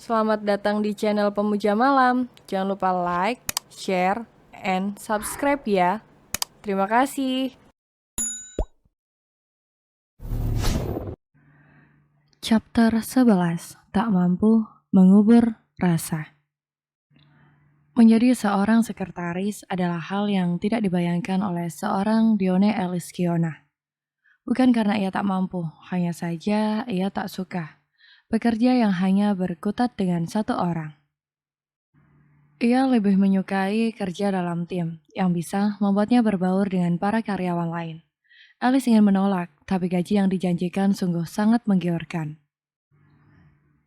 Selamat datang di channel Pemuja Malam. Jangan lupa like, share, and subscribe ya. Terima kasih. Chapter 11. Tak mampu mengubur rasa. Menjadi seorang sekretaris adalah hal yang tidak dibayangkan oleh seorang Dione Eliskiona. Bukan karena ia tak mampu, hanya saja ia tak suka bekerja yang hanya berkutat dengan satu orang. Ia lebih menyukai kerja dalam tim yang bisa membuatnya berbaur dengan para karyawan lain. Alice ingin menolak, tapi gaji yang dijanjikan sungguh sangat menggiurkan.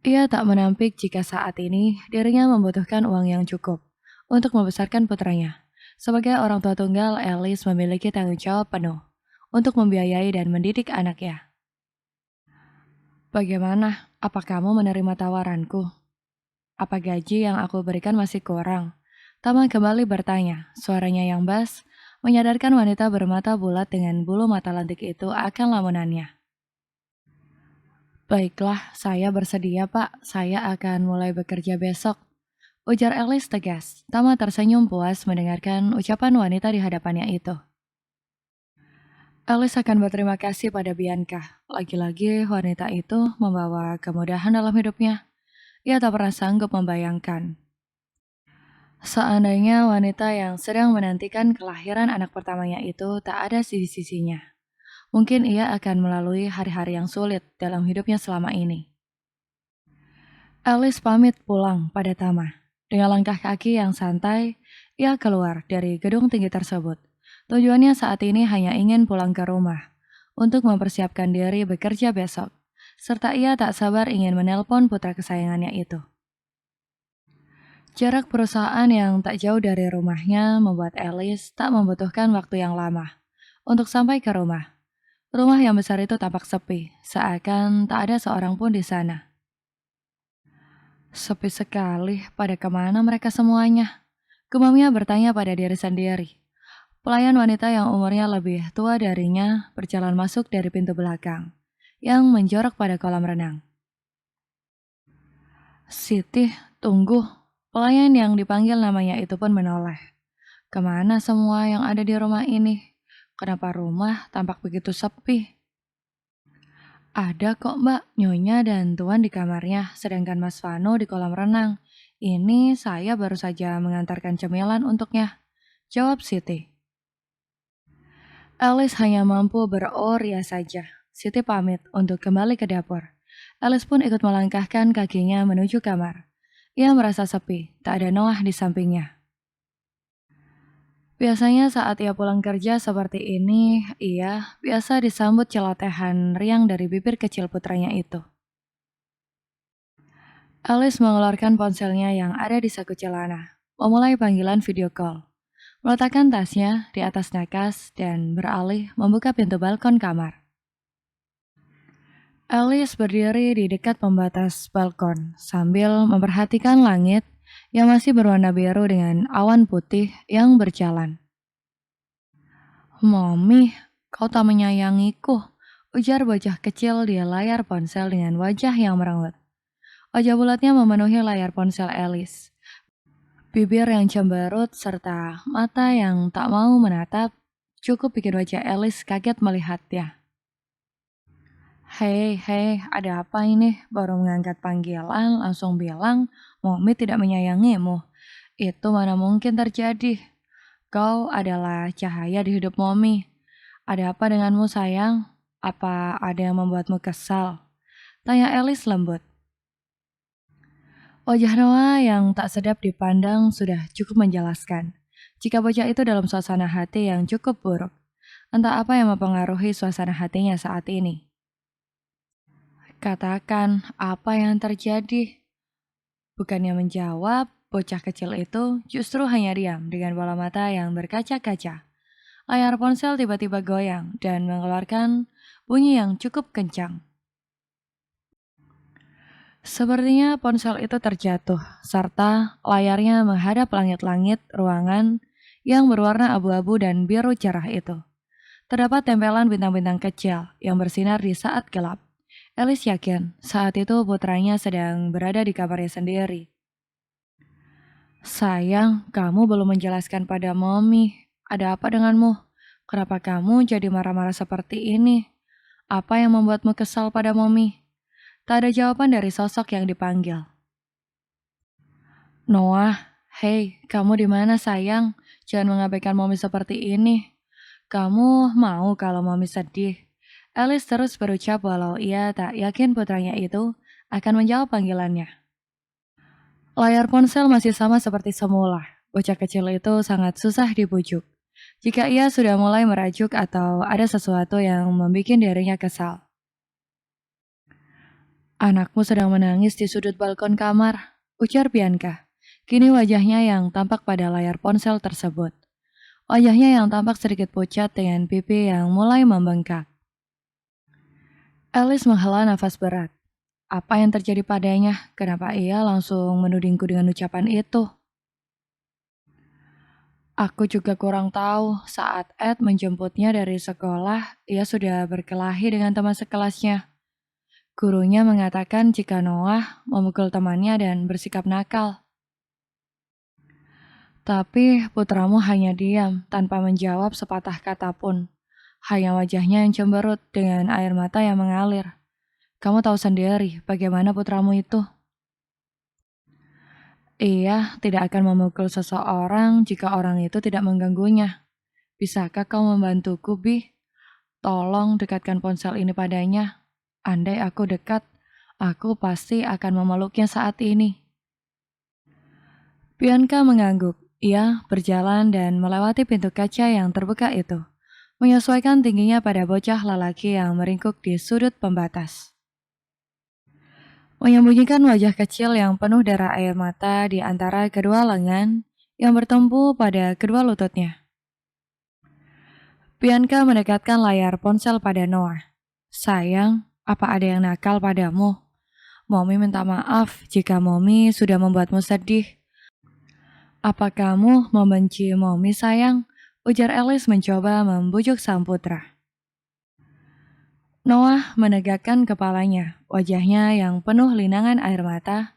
Ia tak menampik jika saat ini dirinya membutuhkan uang yang cukup untuk membesarkan putranya. Sebagai orang tua tunggal, Alice memiliki tanggung jawab penuh untuk membiayai dan mendidik anaknya. Bagaimana? Apa kamu menerima tawaranku? Apa gaji yang aku berikan masih kurang? Tama kembali bertanya, suaranya yang bas, menyadarkan wanita bermata bulat dengan bulu mata lentik itu akan lamunannya. Baiklah, saya bersedia Pak, saya akan mulai bekerja besok. Ujar Alice tegas. Tama tersenyum puas mendengarkan ucapan wanita di hadapannya itu. Alice akan berterima kasih pada Bianca. Lagi-lagi wanita itu membawa kemudahan dalam hidupnya. Ia tak pernah sanggup membayangkan. Seandainya wanita yang sedang menantikan kelahiran anak pertamanya itu tak ada di sisinya, mungkin ia akan melalui hari-hari yang sulit dalam hidupnya selama ini. Alice pamit pulang pada Tama. Dengan langkah kaki yang santai, ia keluar dari gedung tinggi tersebut. Tujuannya saat ini hanya ingin pulang ke rumah untuk mempersiapkan diri bekerja besok, serta ia tak sabar ingin menelpon putra kesayangannya itu. Jarak perusahaan yang tak jauh dari rumahnya membuat Alice tak membutuhkan waktu yang lama untuk sampai ke rumah. Rumah yang besar itu tampak sepi, seakan tak ada seorang pun di sana. Sepi sekali, pada kemana mereka semuanya? Gumamnya bertanya pada diri sendiri. Pelayan wanita yang umurnya lebih tua darinya berjalan masuk dari pintu belakang, yang menjorok pada kolam renang. Siti, tunggu. Pelayan yang dipanggil namanya itu pun menoleh. Kemana semua yang ada di rumah ini? Kenapa rumah tampak begitu sepi? Ada kok mbak, Nyonya dan Tuan di kamarnya, sedangkan Mas Vano di kolam renang. Ini saya baru saja mengantarkan cemilan untuknya. Jawab Siti. Alice hanya mampu beroria saja. Siti pamit untuk kembali ke dapur. Alice pun ikut melangkahkan kakinya menuju kamar. Ia merasa sepi, tak ada Noah di sampingnya. Biasanya saat ia pulang kerja seperti ini, ia biasa disambut celotehan riang dari bibir kecil putranya itu. Alice mengeluarkan ponselnya yang ada di saku celana, memulai panggilan video call, meletakkan tasnya di atas nakas dan beralih membuka pintu balkon kamar. Alice berdiri di dekat pembatas balkon sambil memperhatikan langit yang masih berwarna biru dengan awan putih yang berjalan. Mami, kau tak menyayangiku, ujar bocah kecil di layar ponsel dengan wajah yang merengut. Wajah bulatnya memenuhi layar ponsel Alice. Bibir yang cemberut serta mata yang tak mau menatap cukup bikin wajah Alice kaget melihatnya. Hei, ada apa ini? Baru mengangkat panggilan, langsung bilang, Mami tidak menyayangimu. Itu mana mungkin terjadi. Kau adalah cahaya di hidup Mami. Ada apa denganmu sayang? Apa ada yang membuatmu kesal? Tanya Alice lembut. Wajah Noah yang tak sedap dipandang sudah cukup menjelaskan. Jika bocah itu dalam suasana hati yang cukup buruk. Entah apa yang mempengaruhi suasana hatinya saat ini. Katakan, apa yang terjadi? Bukannya menjawab, bocah kecil itu justru hanya diam dengan bola mata yang berkaca-kaca. Layar ponsel tiba-tiba goyang dan mengeluarkan bunyi yang cukup kencang. Sepertinya ponsel itu terjatuh, serta layarnya menghadap langit-langit ruangan yang berwarna abu-abu dan biru cerah itu. Terdapat tempelan bintang-bintang kecil yang bersinar di saat gelap. Alice yakin saat itu putranya sedang berada di kamarnya sendiri. Sayang, kamu belum menjelaskan pada Mommy. Ada apa denganmu? Kenapa kamu jadi marah-marah seperti ini? Apa yang membuatmu kesal pada Mommy? Tak ada jawaban dari sosok yang dipanggil. Noah, hei, kamu di mana sayang? Jangan mengabaikan Mommy seperti ini. Kamu mau kalau Mommy sedih? Alice terus berucap walau ia tak yakin putranya itu akan menjawab panggilannya. Layar ponsel masih sama seperti semula. Bocah kecil itu sangat susah dibujuk. Jika ia sudah mulai merajuk atau ada sesuatu yang membuat dirinya kesal. Anakmu sedang menangis di sudut balkon kamar, ujar Bianca. Kini wajahnya yang tampak pada layar ponsel tersebut. Wajahnya yang tampak sedikit pucat dengan pipi yang mulai membengkak. Alice menghela nafas berat. Apa yang terjadi padanya? Kenapa ia langsung menudingku dengan ucapan itu? Aku juga kurang tahu. Saat Ed menjemputnya dari sekolah, ia sudah berkelahi dengan teman sekelasnya. Gurunya mengatakan jika Noah memukul temannya dan bersikap nakal. Tapi putramu hanya diam tanpa menjawab sepatah kata pun. Hanya wajahnya yang cemberut dengan air mata yang mengalir. Kamu tahu sendiri bagaimana putramu itu. Ia tidak akan memukul seseorang jika orang itu tidak mengganggunya. Bisakah kau membantuku, Bi? Tolong dekatkan ponsel ini padanya. Andai aku dekat, aku pasti akan memeluknya saat ini. Bianca mengangguk. Ia berjalan dan melewati pintu kaca yang terbuka itu, menyesuaikan tingginya pada bocah lelaki yang meringkuk di sudut pembatas. Menyembunyikan wajah kecil yang penuh darah air mata di antara kedua lengan yang bertemu pada kedua lututnya. Bianca mendekatkan layar ponsel pada Noah. Sayang, apa ada yang nakal padamu? Mommy minta maaf jika Mommy sudah membuatmu sedih. Apa kamu membenci Mommy sayang? Ujar Alice mencoba membujuk sang putra. Noah menegakkan kepalanya, wajahnya yang penuh linangan air mata,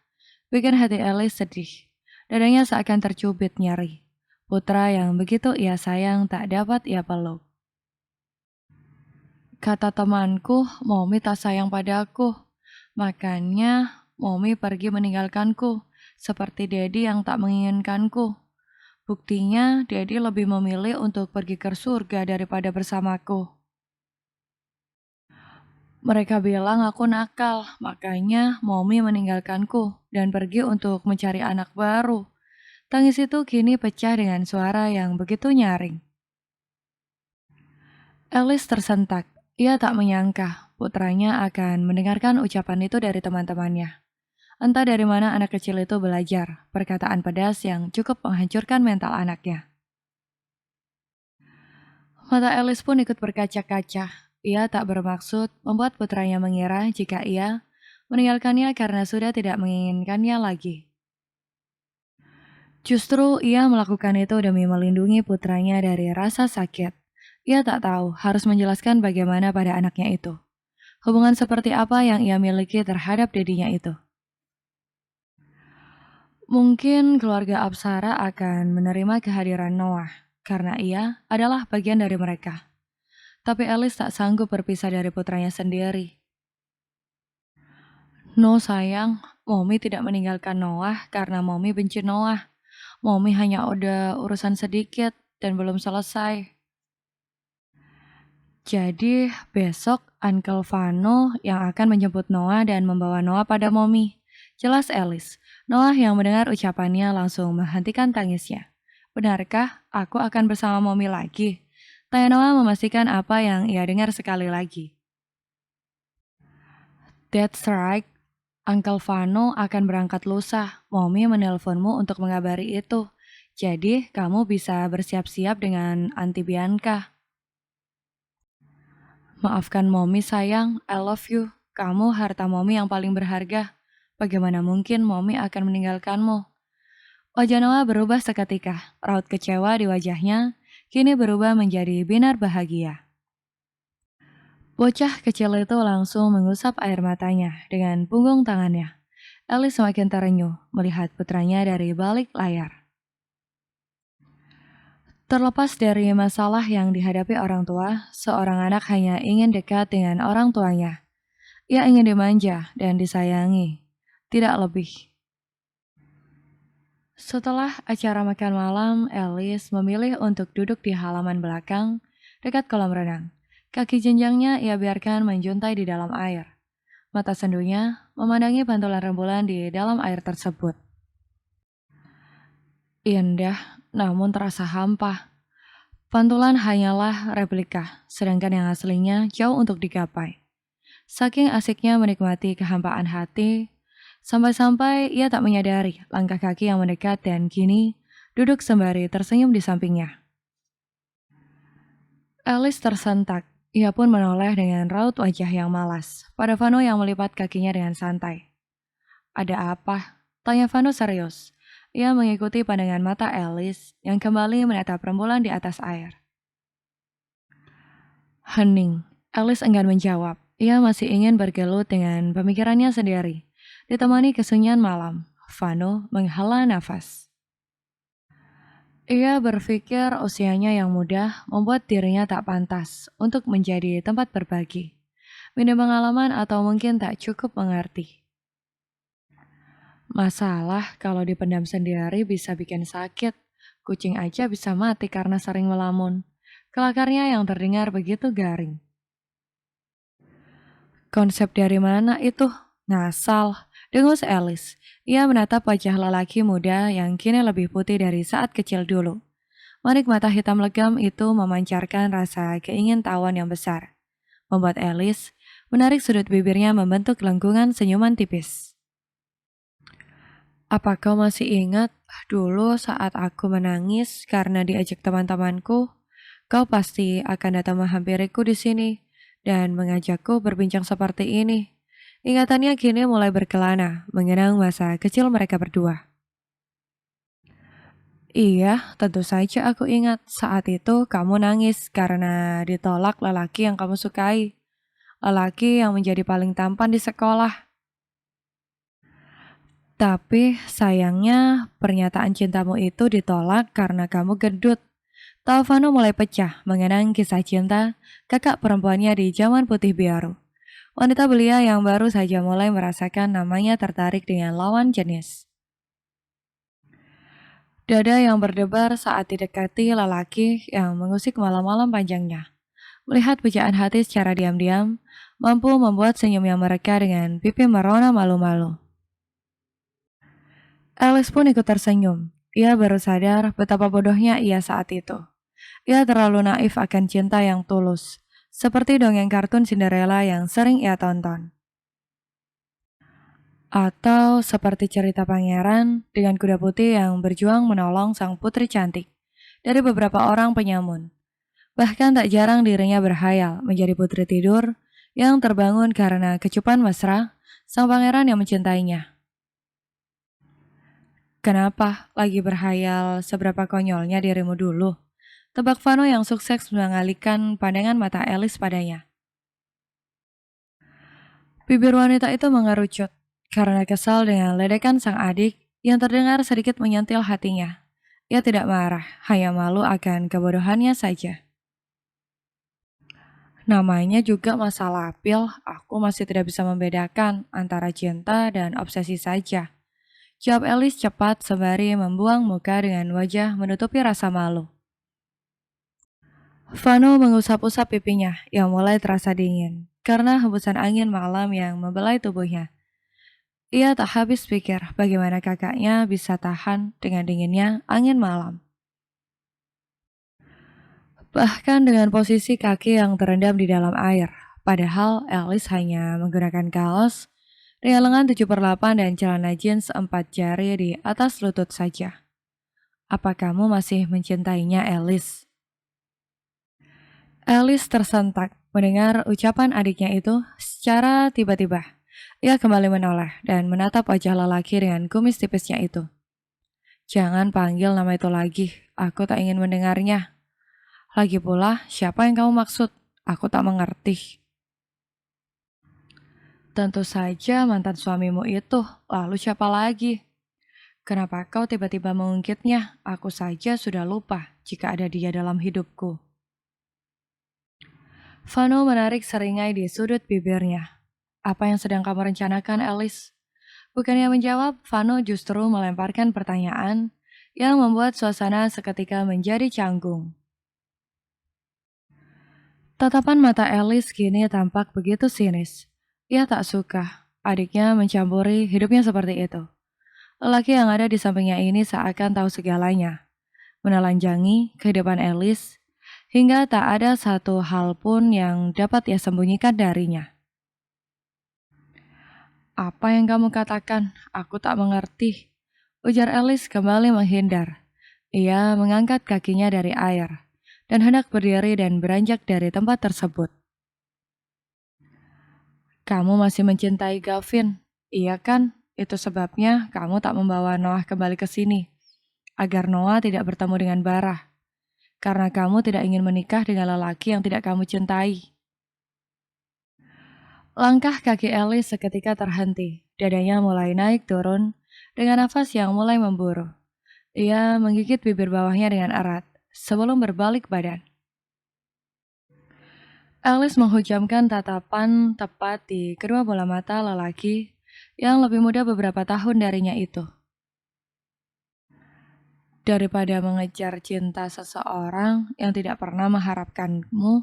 bikin hati Alice sedih. Dadanya seakan tercubit nyeri. Putra yang begitu ia sayang tak dapat ia peluk. Kata temanku, Mommy tak sayang padaku. Makanya Mommy pergi meninggalkanku, seperti Daddy yang tak menginginkanku. Buktinya, Daddy lebih memilih untuk pergi ke surga daripada bersamaku. Mereka bilang aku nakal, makanya Mommy meninggalkanku dan pergi untuk mencari anak baru. Tangis itu kini pecah dengan suara yang begitu nyaring. Alice tersentak. Ia tak menyangka putranya akan mendengarkan ucapan itu dari teman-temannya. Entah dari mana anak kecil itu belajar perkataan pedas yang cukup menghancurkan mental anaknya. Mata Alice pun ikut berkaca-kaca. Ia tak bermaksud membuat putranya mengira jika ia meninggalkannya karena sudah tidak menginginkannya lagi. Justru ia melakukan itu demi melindungi putranya dari rasa sakit. Ia tak tahu harus menjelaskan bagaimana pada anaknya itu. Hubungan seperti apa yang ia miliki terhadap dedinya itu. Mungkin keluarga Apsara akan menerima kehadiran Noah, karena ia adalah bagian dari mereka. Tapi Alice tak sanggup berpisah dari putranya sendiri. No sayang, Mommy tidak meninggalkan Noah karena Mommy benci Noah. Mommy hanya ada urusan sedikit dan belum selesai. Jadi besok Uncle Vano yang akan menjemput Noah dan membawa Noah pada Mommy. Jelas Alice. Noah yang mendengar ucapannya langsung menghentikan tangisnya. Benarkah aku akan bersama Mommy lagi? Tanya Noah memastikan apa yang ia dengar sekali lagi. That's right. Uncle Vano akan berangkat lusa. Mommy menelponmu untuk mengabari itu. Jadi kamu bisa bersiap-siap dengan Auntie Bianca. Maafkan Mommy sayang, I love you. Kamu harta Mommy yang paling berharga. Bagaimana mungkin Mommy akan meninggalkanmu? Wajah Noah berubah seketika. Raut kecewa di wajahnya kini berubah menjadi binar bahagia. Bocah kecil itu langsung mengusap air matanya dengan punggung tangannya. Alice semakin terenyuh melihat putranya dari balik layar. Terlepas dari masalah yang dihadapi orang tua, seorang anak hanya ingin dekat dengan orang tuanya. Ia ingin dimanja dan disayangi, tidak lebih. Setelah acara makan malam, Alice memilih untuk duduk di halaman belakang dekat kolam renang. Kaki jenjangnya ia biarkan menjuntai di dalam air. Mata sendunya memandangi pantulan rembulan di dalam air tersebut. Indah, namun terasa hampa. Pantulan hanyalah replika, sedangkan yang aslinya jauh untuk digapai. Saking asiknya menikmati kehampaan hati, sampai-sampai ia tak menyadari langkah kaki yang mendekat dan kini duduk sembari tersenyum di sampingnya. Alice tersentak. Ia pun menoleh dengan raut wajah yang malas pada Vano yang melipat kakinya dengan santai. Ada apa? Tanya Vano serius. Ia mengikuti pandangan mata Alice yang kembali menatap rembulan di atas air. Hening. Alice enggan menjawab. Ia masih ingin bergelut dengan pemikirannya sendiri. Ditemani kesunyian malam, Vano menghela nafas. Ia berpikir usianya yang muda membuat dirinya tak pantas untuk menjadi tempat berbagi, minim pengalaman atau mungkin tak cukup mengerti. Masalah kalau dipendam sendiri bisa bikin sakit. Kucing aja bisa mati karena sering melamun. Kelakarnya yang terdengar begitu garing. Konsep dari mana itu? Ngasal, dengus Alice. Ia menatap wajah lelaki muda yang kini lebih putih dari saat kecil dulu. Manik mata hitam legam itu memancarkan rasa keingintahuan yang besar, membuat Alice menarik sudut bibirnya membentuk lengkungan senyuman tipis. Apa kau masih ingat dulu saat aku menangis karena diajak teman-temanku? Kau pasti akan datang menghampiriku di sini dan mengajakku berbincang seperti ini. Ingatannya kini mulai berkelana, mengenang masa kecil mereka berdua. Iya, tentu saja aku ingat saat itu kamu nangis karena ditolak lelaki yang kamu sukai. Lelaki yang menjadi paling tampan di sekolah. Tapi sayangnya pernyataan cintamu itu ditolak karena kamu gendut. Taufano mulai pecah mengenang kisah cinta kakak perempuannya di zaman putih biru. Wanita belia yang baru saja mulai merasakan namanya tertarik dengan lawan jenis. Dada yang berdebar saat didekati lelaki yang mengusik malam-malam panjangnya. Melihat pujaan hati secara diam-diam, mampu membuat senyumnya mereka dengan pipi merona malu-malu. Alice pun ikut tersenyum. Ia baru sadar betapa bodohnya ia saat itu. Ia terlalu naif akan cinta yang tulus, seperti dongeng kartun Cinderella yang sering ia tonton. Atau seperti cerita pangeran dengan kuda putih yang berjuang menolong sang putri cantik dari beberapa orang penyamun. Bahkan tak jarang dirinya berhayal menjadi putri tidur yang terbangun karena kecupan mesra sang pangeran yang mencintainya. Kenapa lagi berhayal seberapa konyolnya dirimu dulu? Tebak Vano yang sukses mengalihkan pandangan mata Alice padanya. Bibir wanita itu mengerucut karena kesal dengan ledekan sang adik yang terdengar sedikit menyentil hatinya. Ia tidak marah, hanya malu akan kebodohannya saja. Namanya juga masalah pil, aku masih tidak bisa membedakan antara cinta dan obsesi saja. Jawab Alice cepat sembari membuang muka dengan wajah menutupi rasa malu. Vano mengusap-usap pipinya yang mulai terasa dingin karena hembusan angin malam yang membelai tubuhnya. Ia tak habis pikir bagaimana kakaknya bisa tahan dengan dinginnya angin malam. Bahkan dengan posisi kaki yang terendam di dalam air, padahal Alice hanya menggunakan kaos dengan lengan 7/8 dan celana jeans 4 jari di atas lutut saja. Apa kamu masih mencintainya, Alice? Alice tersentak mendengar ucapan adiknya itu secara tiba-tiba. Ia kembali menoleh dan menatap wajah lelaki dengan kumis tipisnya itu. Jangan panggil nama itu lagi, aku tak ingin mendengarnya. Lagi pula, siapa yang kamu maksud? Aku tak mengerti. Tentu saja mantan suamimu itu, lalu siapa lagi? Kenapa kau tiba-tiba mengungkitnya? Aku saja sudah lupa jika ada dia dalam hidupku. Vano menarik seringai di sudut bibirnya. Apa yang sedang kamu rencanakan, Alice? Bukannya menjawab, Vano justru melemparkan pertanyaan yang membuat suasana seketika menjadi canggung. Tatapan mata Alice kini tampak begitu sinis. Ia tak suka adiknya mencampuri hidupnya seperti itu. Lelaki yang ada di sampingnya ini seakan tahu segalanya, menelanjangi kehidupan Alice, hingga tak ada satu hal pun yang dapat ia sembunyikan darinya. Apa yang kamu katakan? Aku tak mengerti. Ujar Alice kembali menghindar. Ia mengangkat kakinya dari air, dan hendak berdiri dan beranjak dari tempat tersebut. Kamu masih mencintai Gavin, iya kan? Itu sebabnya kamu tak membawa Noah kembali ke sini, agar Noah tidak bertemu dengan Barah. Karena kamu tidak ingin menikah dengan lelaki yang tidak kamu cintai. Langkah kaki Alice seketika terhenti. Dadanya mulai naik turun dengan nafas yang mulai memburu. Ia menggigit bibir bawahnya dengan erat sebelum berbalik badan. Alice menghujamkan tatapan tepat di kedua bola mata lelaki yang lebih muda beberapa tahun darinya itu. Daripada mengejar cinta seseorang yang tidak pernah mengharapkanmu,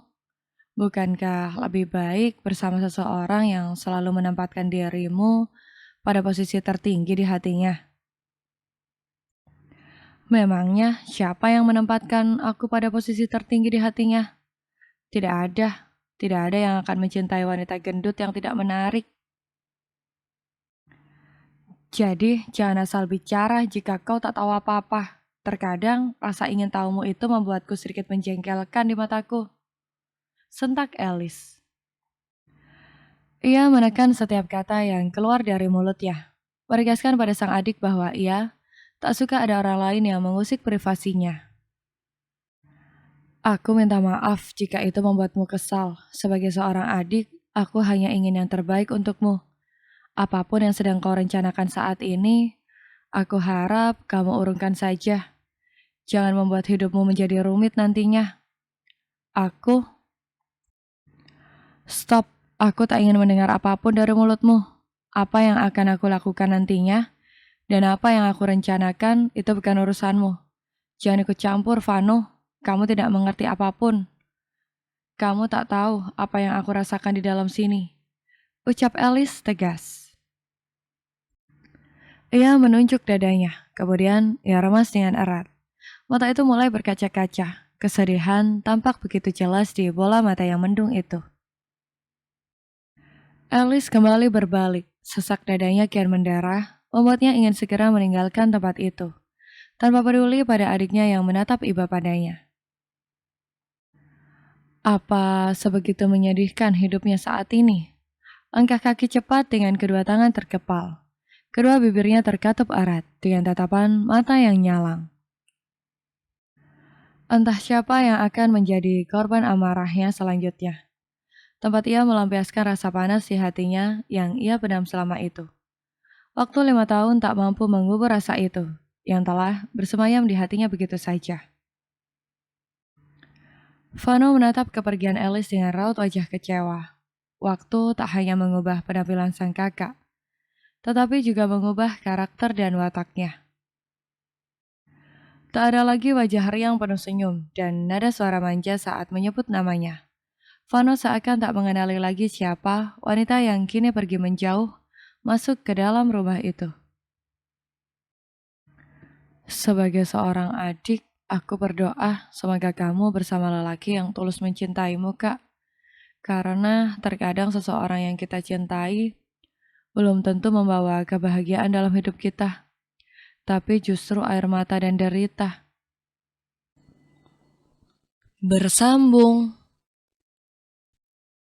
bukankah lebih baik bersama seseorang yang selalu menempatkan dirimu pada posisi tertinggi di hatinya? Memangnya siapa yang menempatkan aku pada posisi tertinggi di hatinya? Tidak ada. Tidak ada yang akan mencintai wanita gendut yang tidak menarik. Jadi, jangan asal bicara jika kau tak tahu apa-apa. Terkadang, rasa ingin tahumu itu membuatku sedikit menjengkelkan di mataku. Sentak Alice. Ia menekan setiap kata yang keluar dari mulutnya, menegaskan pada sang adik bahwa ia tak suka ada orang lain yang mengusik privasinya. Aku minta maaf jika itu membuatmu kesal. Sebagai seorang adik, aku hanya ingin yang terbaik untukmu. Apapun yang sedang kau rencanakan saat ini, aku harap kamu urungkan saja. Jangan membuat hidupmu menjadi rumit nantinya. Aku... Stop, aku tak ingin mendengar apapun dari mulutmu. Apa yang akan aku lakukan nantinya, dan apa yang aku rencanakan itu bukan urusanmu. Jangan ikut campur, Vano. Kamu tidak mengerti apapun. Kamu tak tahu apa yang aku rasakan di dalam sini. Ucap Alice tegas. Ia menunjuk dadanya, kemudian ia remas dengan erat. Mata itu mulai berkaca-kaca. Kesedihan tampak begitu jelas di bola mata yang mendung itu. Alice kembali berbalik. Sesak dadanya kian mendarah, membuatnya ingin segera meninggalkan tempat itu, tanpa peduli pada adiknya yang menatap iba padanya. Apa sebegitu menyedihkan hidupnya saat ini? Langkah kaki cepat dengan kedua tangan terkepal. Kedua bibirnya terkatup erat dengan tatapan mata yang nyalang. Entah siapa yang akan menjadi korban amarahnya selanjutnya. Tempat ia melampiaskan rasa panas di hatinya yang ia pendam selama itu. Waktu 5 tahun tak mampu mengubur rasa itu, yang telah bersemayam di hatinya begitu saja. Vano menatap kepergian Alice dengan raut wajah kecewa. Waktu tak hanya mengubah penampilan sang kakak, tetapi juga mengubah karakter dan wataknya. Tak ada lagi wajah riang penuh senyum dan nada suara manja saat menyebut namanya. Vano seakan tak mengenali lagi siapa wanita yang kini pergi menjauh masuk ke dalam rumah itu. Sebagai seorang adik, aku berdoa semoga kamu bersama lelaki yang tulus mencintaimu, Kak. Karena terkadang seseorang yang kita cintai belum tentu membawa kebahagiaan dalam hidup kita, tapi justru air mata dan derita. Bersambung.